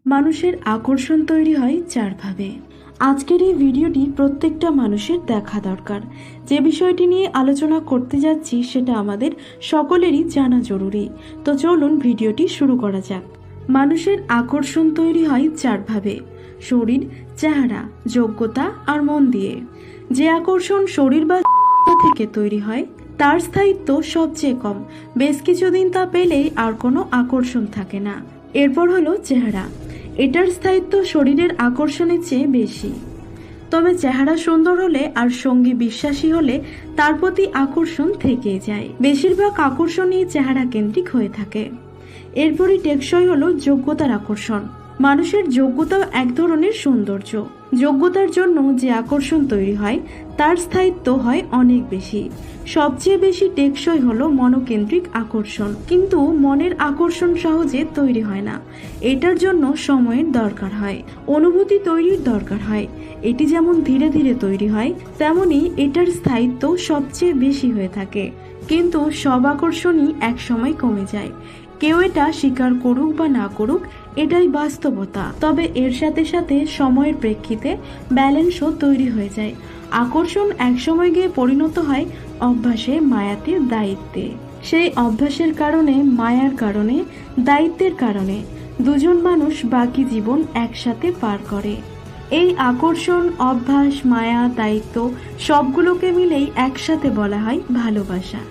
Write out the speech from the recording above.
মানুষের আকর্ষণ তৈরি হয় চারভাবে। আজকের এই ভিডিওটি প্রত্যেকটা মানুষের দেখা দরকার। যে বিষয়টি নিয়ে আলোচনা করতে যাচ্ছি সেটা আমাদের সকলেরই জানা জরুরি। তো চলুন ভিডিওটি শুরু করা যাক। মানুষের আকর্ষণ তৈরি হয় চারভাবে: শরীর, চেহারা, যোগ্যতা আর মন দিয়ে। যে আকর্ষণ শরীর বা থেকে তৈরি হয় তার স্থায়িত্ব সবচেয়ে কম। বেশ কিছুদিন তা পেলেই আর কোনো আকর্ষণ থাকে না। এরপর হলো চেহারা। এটার স্থায়িত্ব শরীরের আকর্ষণের চেয়ে বেশি। তবে চেহারা সুন্দর হলে আর সঙ্গী বিশ্বাসী হলে তার প্রতি আকর্ষণ থেকেই যায়। বেশিরভাগ আকর্ষণই চেহারা কেন্দ্রিক হয়ে থাকে। এরপরই টেকসই হলো যোগ্যতার আকর্ষণ। মানুষের যোগ্যতাও এক ধরনের সৌন্দর্য। যোগ্যতার জন্য যে আকর্ষণ তৈরি হয় তার স্থায়িত্ব হয় অনেক বেশি। সবচেয়ে বেশি টেকসই হলো মনোকেন্দ্রিক আকর্ষণ। কিন্তু মনের আকর্ষণ সহজে তৈরি হয় না। এটার জন্য সময়ের দরকার হয়, অনুভূতি তৈরির দরকার হয়। এটি যেমন ধীরে ধীরে তৈরি হয়, তেমনি এটার স্থায়িত্ব সবচেয়ে বেশি হয়ে থাকে। কিন্তু সব আকর্ষণই একসময় কমে যায়। কেউ এটা স্বীকার করুক বা না করুক, এটাই বাস্তবতা। তবে এর সাথে সাথে সময়ের প্রেক্ষিতে ব্যালেন্সও তৈরি হয়ে যায়। আকর্ষণ একসময় গিয়ে পরিণত হয় অভ্যাসে, মায়াতে, দায়িত্বে। সেই অভ্যাসের কারণে, মায়ার কারণে, দায়িত্বের কারণে দুজন মানুষ বাকি জীবন একসাথে পার করে। এই আকর্ষণ, অভ্যাস, মায়া, দায়িত্ব সবগুলোকে মিলেই একসাথে বলা হয় ভালোবাসা।